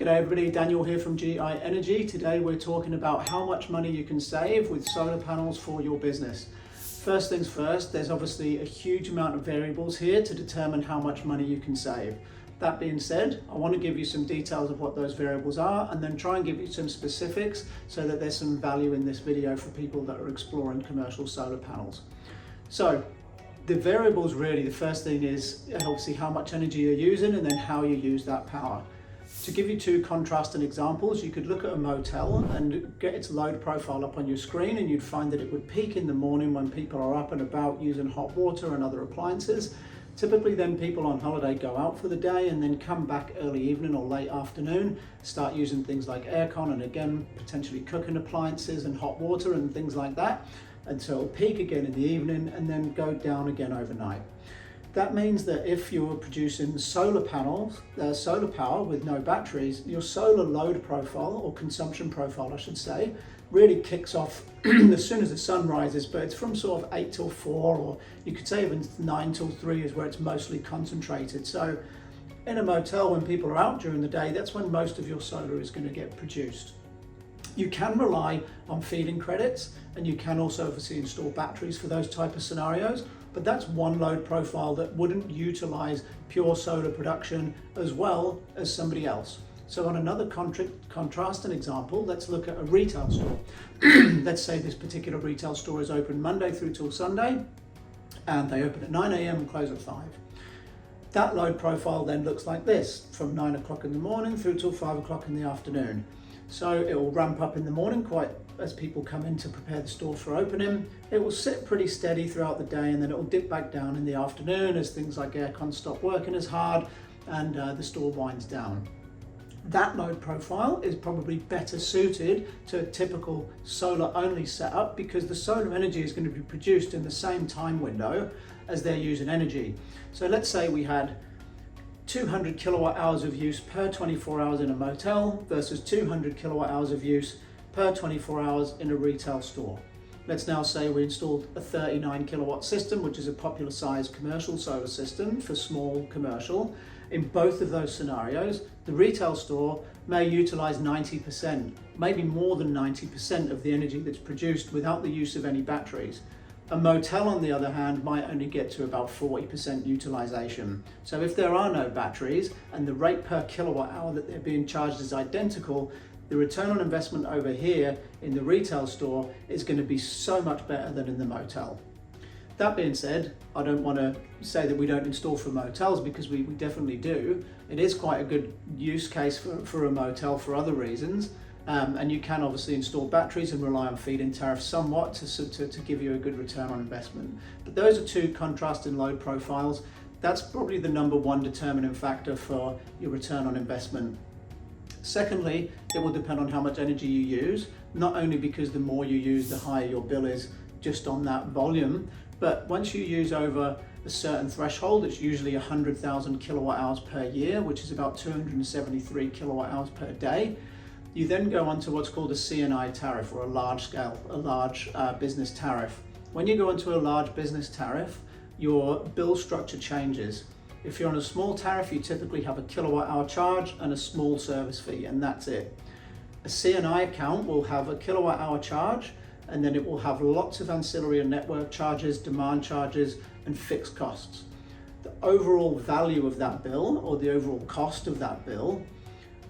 G'day everybody, Daniel here from GI Energy. Today we're talking about how much money you can save with solar panels for your business. First things first, there's obviously a huge amount of variables here to determine how much money you can save. That being said, I want to give you some details of what those variables are and then try and give you some specifics so that there's some value in this video for people that are exploring commercial solar panels. So the variables really, the first thing is obviously how much energy you're using and then how you use that power. To give you two contrasting examples, you could look at a motel and get its load profile up on your screen, and you'd find that it would peak in the morning when people are up and about using hot water and other appliances. Typically then people on holiday go out for the day and then come back early evening or late afternoon, start using things like aircon and again potentially cooking appliances and hot water and things like that. And so it'll peak again in the evening and then go down again overnight. That means that if you're producing solar panels, solar power with no batteries, your solar load profile, or consumption profile I should say, really kicks off as soon as the sun rises, but it's from sort of 8 till 4, or you could say even 9 till 3 is where it's mostly concentrated. So in a motel, when people are out during the day, that's when most of your solar is going to get produced. You can rely on feed-in credits, and you can also obviously install batteries for those type of scenarios, but that's one load profile that wouldn't utilize pure solar production as well as somebody else. So on another contrasting example, let's look at a retail store. Let's say this particular retail store is open Monday through till Sunday, and they open at 9 a.m. and close at 5. That load profile then looks like this, from 9 o'clock in the morning through till 5 o'clock in the afternoon. So it will ramp up in the morning quite as people come in to prepare the store for opening. It will sit pretty steady throughout the day, and then it will dip back down in the afternoon as things like aircon stop working as hard and the store winds down. That load profile is probably better suited to a typical solar only setup because the solar energy is going to be produced in the same time window as they're using energy. So let's say we had 200 kilowatt hours of use per 24 hours in a motel versus 200 kilowatt hours of use per 24 hours in a retail store. Let's now say we installed a 39 kilowatt system, which is a popular size commercial solar system for small commercial. In both of those scenarios, the retail store may utilize 90%, maybe more than 90% of the energy that's produced without the use of any batteries. A motel, on the other hand, might only get to about 40% utilization. So if there are no batteries and the rate per kilowatt hour that they're being charged is identical, the return on investment over here in the retail store is going to be so much better than in the motel. That being said, I don't want to say that we don't install for motels, because we definitely do. It is quite a good use case for a motel for other reasons. And you can obviously install batteries and rely on feed-in tariffs somewhat to give you a good return on investment. But those are two contrasting load profiles. That's probably the number one determining factor for your return on investment. Secondly, it will depend on how much energy you use, not only because the more you use, the higher your bill is just on that volume, but once you use over a certain threshold, it's usually 100,000 kilowatt hours per year, which is about 273 kilowatt hours per day. You then go on to what's called a CNI tariff, or a large business tariff. When you go into a large business tariff, your bill structure changes. If you're on a small tariff, you typically have a kilowatt hour charge and a small service fee, and that's it. A CNI account will have a kilowatt hour charge, and then it will have lots of ancillary and network charges, demand charges, and fixed costs. The overall value of that bill, or the overall cost of that bill,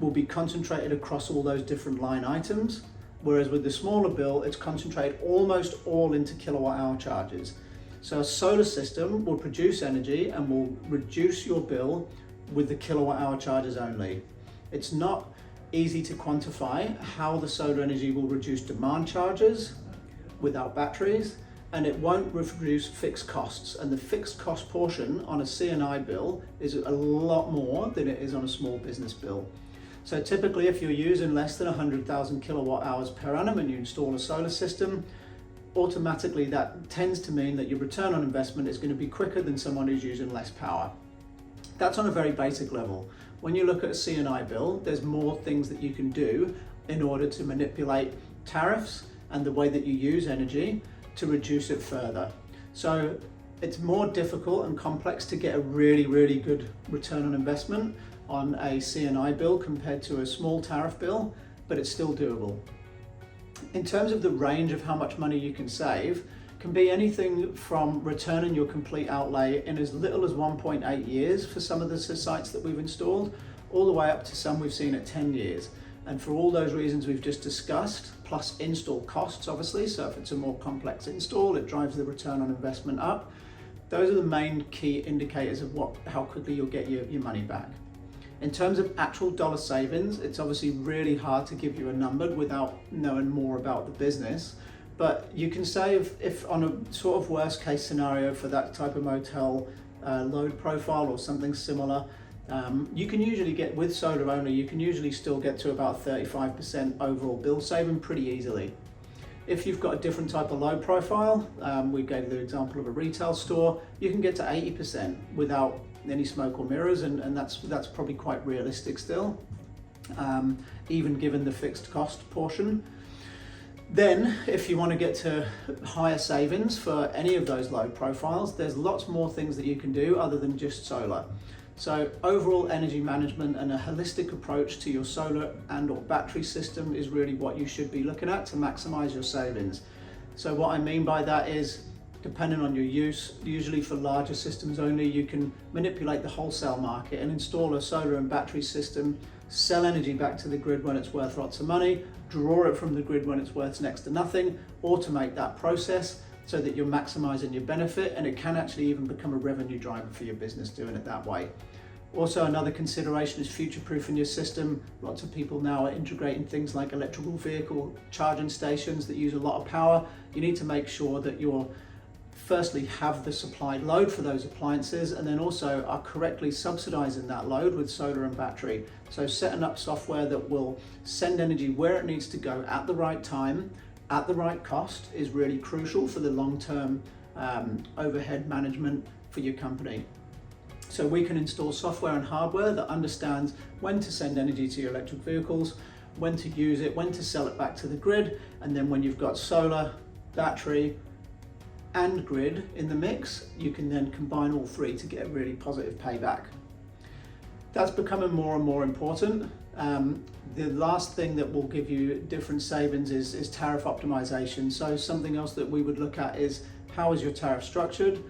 will be concentrated across all those different line items, whereas with the smaller bill, it's concentrated almost all into kilowatt hour charges. So a solar system will produce energy and will reduce your bill with the kilowatt hour charges only. It's not easy to quantify how the solar energy will reduce demand charges without batteries, and it won't reduce fixed costs. And the fixed cost portion on a CNI bill is a lot more than it is on a small business bill. So typically, if you're using less than 100,000 kilowatt hours per annum and you install a solar system, automatically that tends to mean that your return on investment is going to be quicker than someone who's using less power. That's on a very basic level. When you look at a CNI bill, there's more things that you can do in order to manipulate tariffs and the way that you use energy to reduce it further. So it's more difficult and complex to get a really, really good return on investment on a C&I bill compared to a small tariff bill, but it's still doable. In terms of the range of how much money you can save, can be anything from returning your complete outlay in as little as 1.8 years for some of the sites that we've installed, all the way up to some we've seen at 10 years. And for all those reasons we've just discussed, plus install costs obviously, so if it's a more complex install, it drives the return on investment up. Those are the main key indicators of how quickly you'll get your money back. In terms of actual dollar savings, it's obviously really hard to give you a number without knowing more about the business, but you can save, if on a sort of worst case scenario for that type of motel load profile or something similar, you can usually get, with solar only, you can usually still get to about 35% overall bill saving pretty easily. If you've got a different type of load profile, we gave the example of a retail store, you can get to 80% without any smoke or mirrors, and that's probably quite realistic still, even given the fixed cost portion. Then, if you want to get to higher savings for any of those load profiles, there's lots more things that you can do other than just solar. So overall energy management and a holistic approach to your solar and or battery system is really what you should be looking at to maximize your savings. So what I mean by that is, depending on your use, usually for larger systems only, you can manipulate the wholesale market and install a solar and battery system, sell energy back to the grid when it's worth lots of money, draw it from the grid when it's worth next to nothing, automate that process so that you're maximizing your benefit, and it can actually even become a revenue driver for your business doing it that way. Also, another consideration is future-proofing your system. Lots of people now are integrating things like electrical vehicle charging stations that use a lot of power. You need to make sure that you're firstly have the supplied load for those appliances, and then also are correctly subsidizing that load with solar and battery. So setting up software that will send energy where it needs to go at the right time, at the right cost, is really crucial for the long-term overhead management for your company. So we can install software and hardware that understands when to send energy to your electric vehicles, when to use it, when to sell it back to the grid, and then when you've got solar, battery, and grid in the mix, you can then combine all three to get a really positive payback. That's becoming more and more important. The last thing that will give you different savings is tariff optimization. So something else that we would look at is, how is your tariff structured?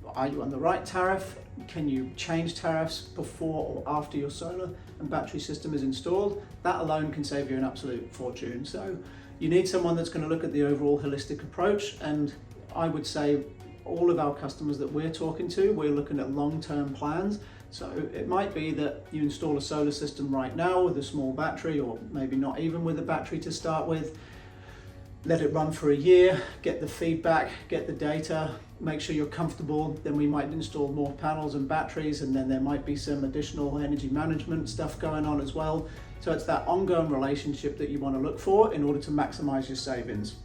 Are you on the right tariff? Can you change tariffs before or after your solar and battery system is installed? That alone can save you an absolute fortune. So you need someone that's going to look at the overall holistic approach, and I would say all of our customers that we're talking to, we're looking at long-term plans. So it might be that you install a solar system right now with a small battery, or maybe not even with a battery to start with. Let it run for a year, get the feedback, get the data, make sure you're comfortable. Then we might install more panels and batteries, and then there might be some additional energy management stuff going on as well. So it's that ongoing relationship that you want to look for in order to maximize your savings.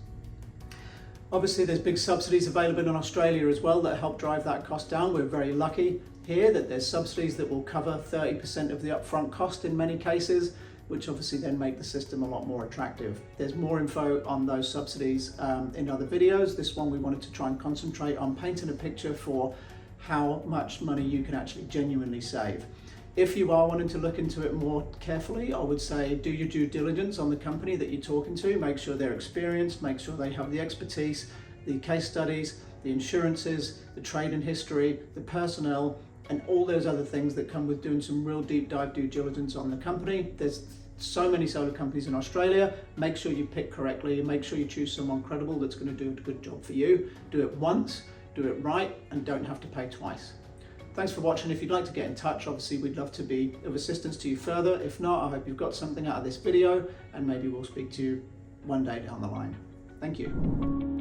Obviously, there's big subsidies available in Australia as well that help drive that cost down. We're very lucky here that there's subsidies that will cover 30% of the upfront cost in many cases, which obviously then make the system a lot more attractive. There's more info on those subsidies in other videos. This one we wanted to try and concentrate on painting a picture for how much money you can actually genuinely save. If you are wanting to look into it more carefully, I would say do your due diligence on the company that you're talking to. Make sure they're experienced, make sure they have the expertise, the case studies, the insurances, the trading history, the personnel, and all those other things that come with doing some real deep dive due diligence on the company. There's so many solar companies in Australia. Make sure you pick correctly, and make sure you choose someone credible that's going to do a good job for you. Do it once, do it right, and don't have to pay twice. Thanks for watching. If you'd like to get in touch, obviously we'd love to be of assistance to you further. If not, I hope you've got something out of this video, and maybe we'll speak to you one day down the line. Thank you.